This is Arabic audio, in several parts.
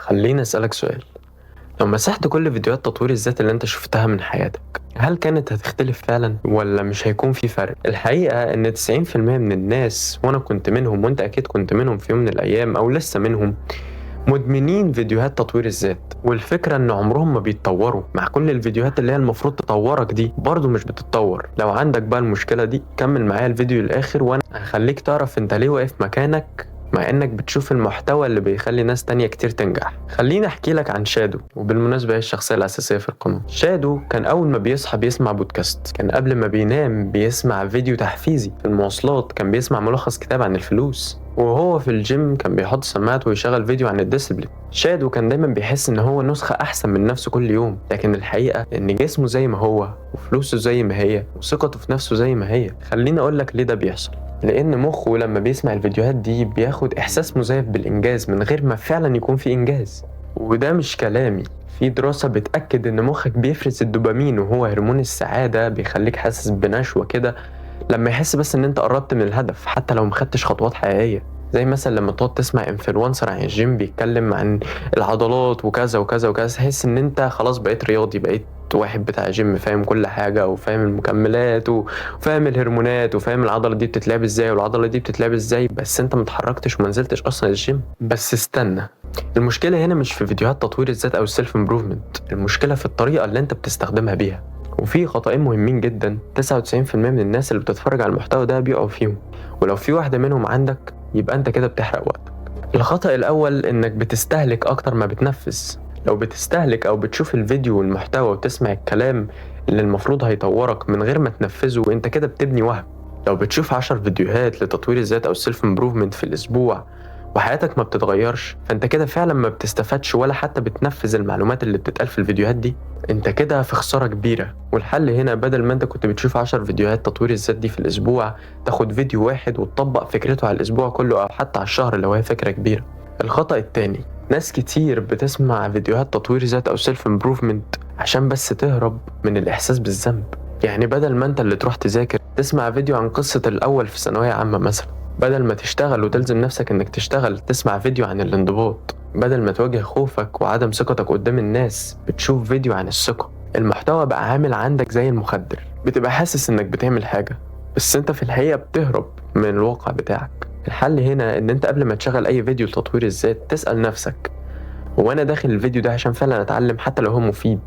خليني أسألك سؤال. لو مسحت كل فيديوهات تطوير الذات اللي انت شفتها من حياتك، هل كانت هتختلف فعلا ولا مش هيكون في فرق؟ الحقيقة ان 90% من الناس، وانا كنت منهم وانت اكيد كنت منهم في يوم من الايام او لسه منهم، مدمنين فيديوهات تطوير الذات. والفكرة ان عمرهم ما بيتطوروا. مع كل الفيديوهات اللي هي المفروض تطورك دي برضو مش بتتطور. لو عندك بقى المشكلة دي كمل معايا الفيديو للآخر وانا هخليك تعرف انت ليه واقف مكانك مع انك بتشوف المحتوى اللي بيخلي ناس تانية كتير تنجح. خليني احكي لك عن شادو، وبالمناسبة هي الشخصية الأساسية في القناة. شادو كان أول ما بيصحى بيسمع بودكاست، كان قبل ما بينام بيسمع فيديو تحفيزي، في المواصلات كان بيسمع ملخص كتاب عن الفلوس، وهو في الجيم كان بيحط سماعته ويشغل فيديو عن الديسبلين. شادو كان دايما بيحس ان هو نسخة احسن من نفسه كل يوم، لكن الحقيقة ان جسمه زي ما هو وفلوسه زي ما هي وثقته في نفسه زي ما هي. خليني اقول لك ليه ده بيحصل. لان مخه لما بيسمع الفيديوهات دي بياخد احساس مزيف بالانجاز من غير ما فعلا يكون في انجاز. وده مش كلامي، في دراسة بتأكد ان مخك بيفرز الدوبامين، وهو هرمون السعادة بيخليك حاسس بنشوة كده لما يحس بس ان انت قربت من الهدف حتى لو مخدتش خطوات حقيقية. زي مثلا لما تقعد تسمع انفلونسر عن الجيم بيتكلم عن العضلات وكذا وكذا وكذا، تحس ان انت خلاص بقيت رياضي، بقيت واحد بتاع جيم فاهم كل حاجة وفاهم المكملات وفاهم الهرمونات وفاهم العضلة دي بتتلعب ازاي والعضلة دي بتتلعب ازاي، بس انت متحركتش ومنزلتش اصلا الجيم. بس استنى، المشكلة هنا مش في فيديوهات تطوير الذات او السيلف امبروفمنت، المشكلة في الطريقة اللي انت بتستخدمها بيها. وفي خطأين مهمين جدا 99% من الناس اللي بتتفرج على المحتوى ده بيقعوا فيهم، ولو في واحدة منهم عندك يبقى انت كده بتحرق وقتك. الخطأ الأول إنك بتستهلك أكتر ما بتنفذ. لو بتستهلك أو بتشوف الفيديو والمحتوى وتسمع الكلام اللي المفروض هيطورك من غير ما تنفذه، انت كده بتبني وهم. لو بتشوف 10 فيديوهات لتطوير الذات أو السيلف امبروفمنت في الأسبوع وحياتك ما بتتغيرش، فانت كده فعلا ما بتستفادش ولا حتى بتنفذ المعلومات اللي بتتقال في الفيديوهات دي. انت كده في خسارة كبيرة. والحل هنا، بدل ما انت كنت بتشوف 10 فيديوهات تطوير الذات دي في الاسبوع، تاخد فيديو واحد وتطبق فكرته على الاسبوع كله او حتى على الشهر لو هي فكرة كبيرة. الخطأ التاني، ناس كتير بتسمع فيديوهات تطوير ذات او سيلف امبروفمنت عشان بس تهرب من الاحساس بالذنب. يعني بدل ما انت اللي تروح تذاكر تسمع فيديو عن قصة الاول في ثانوية عامة مثلا، بدل ما تشتغل وتلزم نفسك انك تشتغل تسمع فيديو عن الانضباط، بدل ما تواجه خوفك وعدم ثقتك قدام الناس بتشوف فيديو عن الثقة. المحتوى بقى عامل عندك زي المخدر، بتبقى حاسس انك بتعمل حاجة بس انت في الحقيقة بتهرب من الواقع بتاعك. الحل هنا ان انت قبل ما تشغل اي فيديو لتطوير الذات تسأل نفسك، هو انا داخل الفيديو ده عشان فعلا اتعلم حتى لو هو مفيد،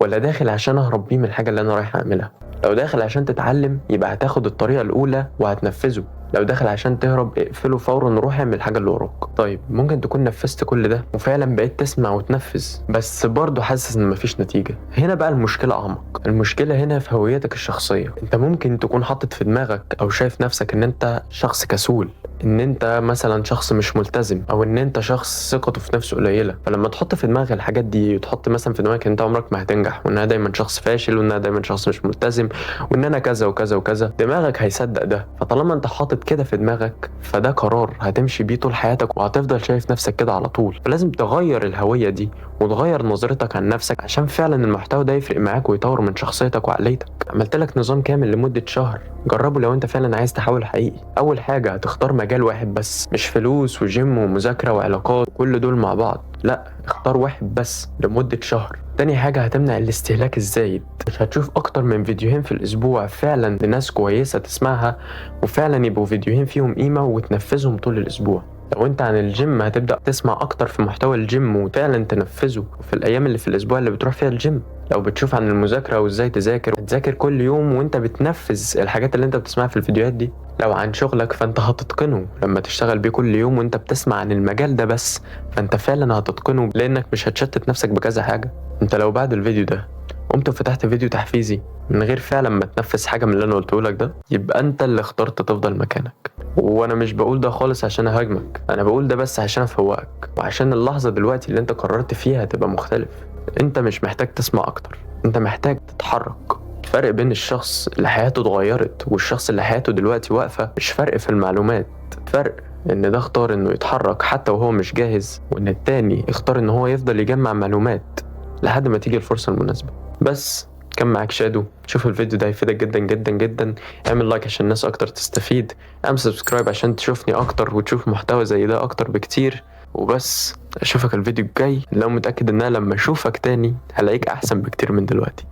ولا داخل عشان اهرب بيه من الحاجة اللي انا رايح اعملها؟ لو داخل عشان تتعلم يبقى هتاخد الطريقة الاولى وهتنفذه، لو داخل عشان تهرب اقفله فورا وروح اعمل الحاجة اللي وراك. طيب ممكن تكون نفذت كل ده وفعلا بقيت تسمع وتنفذ بس برضه حاسس ان مفيش نتيجة. هنا بقى المشكلة اعمق، المشكلة هنا في هويتك الشخصية. انت ممكن تكون حاطط في دماغك او شايف نفسك ان انت شخص كسول، ان انت مثلا شخص مش ملتزم، او ان انت شخص ثقته في نفسه قليله. فلما تحط في دماغك الحاجات دي وتحط مثلا في دماغك ان انت عمرك ما هتنجح، وان انا دايما شخص فاشل، وان انا دايما شخص مش ملتزم، وان انا كذا وكذا وكذا، دماغك هيصدق ده. فطالما انت حاطط كده في دماغك فده قرار هتمشي بيه طول حياتك وهتفضل شايف نفسك كده على طول. فلازم تغير الهويه دي وتغير نظرتك عن نفسك عشان فعلا المحتوى ده يفرق معاك ويطور من شخصيتك وعقليتك. عملت لك نظام كامل لمده شهر، جربه لو انت فعلا عايز تحول حقيقي. اول حاجه هتختار مجال واحد بس، مش فلوس وجيم ومذاكره وعلاقات كل دول مع بعض، لا اختار واحد بس لمده شهر. تاني حاجه هتمنع الاستهلاك الزايد، مش هتشوف اكتر من فيديوهين في الاسبوع فعلا لناس كويسه تسمعها وفعلا يبقوا فيديوهين فيهم قيمه وتنفذهم طول الاسبوع. لو انت عن الجيم هتبدأ تسمع اكتر في محتوى الجيم وفعلا تنفذه في الايام اللي في الاسبوع اللي بتروح فيها الجيم. لو بتشوف عن المذاكرة وازاي تذاكر كل يوم وانت بتنفذ الحاجات اللي انت بتسمعها في الفيديوهات دي. لو عن شغلك فانت هتتقنه لما تشتغل بيه كل يوم وانت بتسمع عن المجال ده بس، فانت فعلا هتتقنه لانك مش هتشتت نفسك بكذا حاجة. انت لو بعد الفيديو ده قمت وفتحت فيديو تحفيزي من غير فعلا ما تنفذ حاجة من اللي انا قلته لك ده، يبقى انت اللي اخترت تفضل مكانك. وانا مش بقول ده خالص عشان اهاجمك، انا بقول ده بس عشان افوقك وعشان اللحظة دلوقتي اللي انت قررت فيها تبقى مختلف. انت مش محتاج تسمع اكتر، انت محتاج تتحرك. الفرق بين الشخص اللي حياته اتغيرت والشخص اللي حياته دلوقتي واقفة مش فرق في المعلومات، فرق ان ده اختار انه يتحرك حتى وهو مش جاهز، وان التاني اختار ان هو يفضل يجمع معلومات لحد ما تيجي الفرصة المناسبة. بس كان معاك شادو، شوف الفيديو ده هيفيدك جدا جدا جدا. اعمل لايك عشان الناس اكتر تستفيد، اعمل سبسكرايب عشان تشوفني اكتر وتشوف محتوى زي ده اكتر بكتير. وبس. اشوفك الفيديو الجاي، لو متأكد ان انا لما اشوفك تاني هلاقيك احسن بكتير من دلوقتي.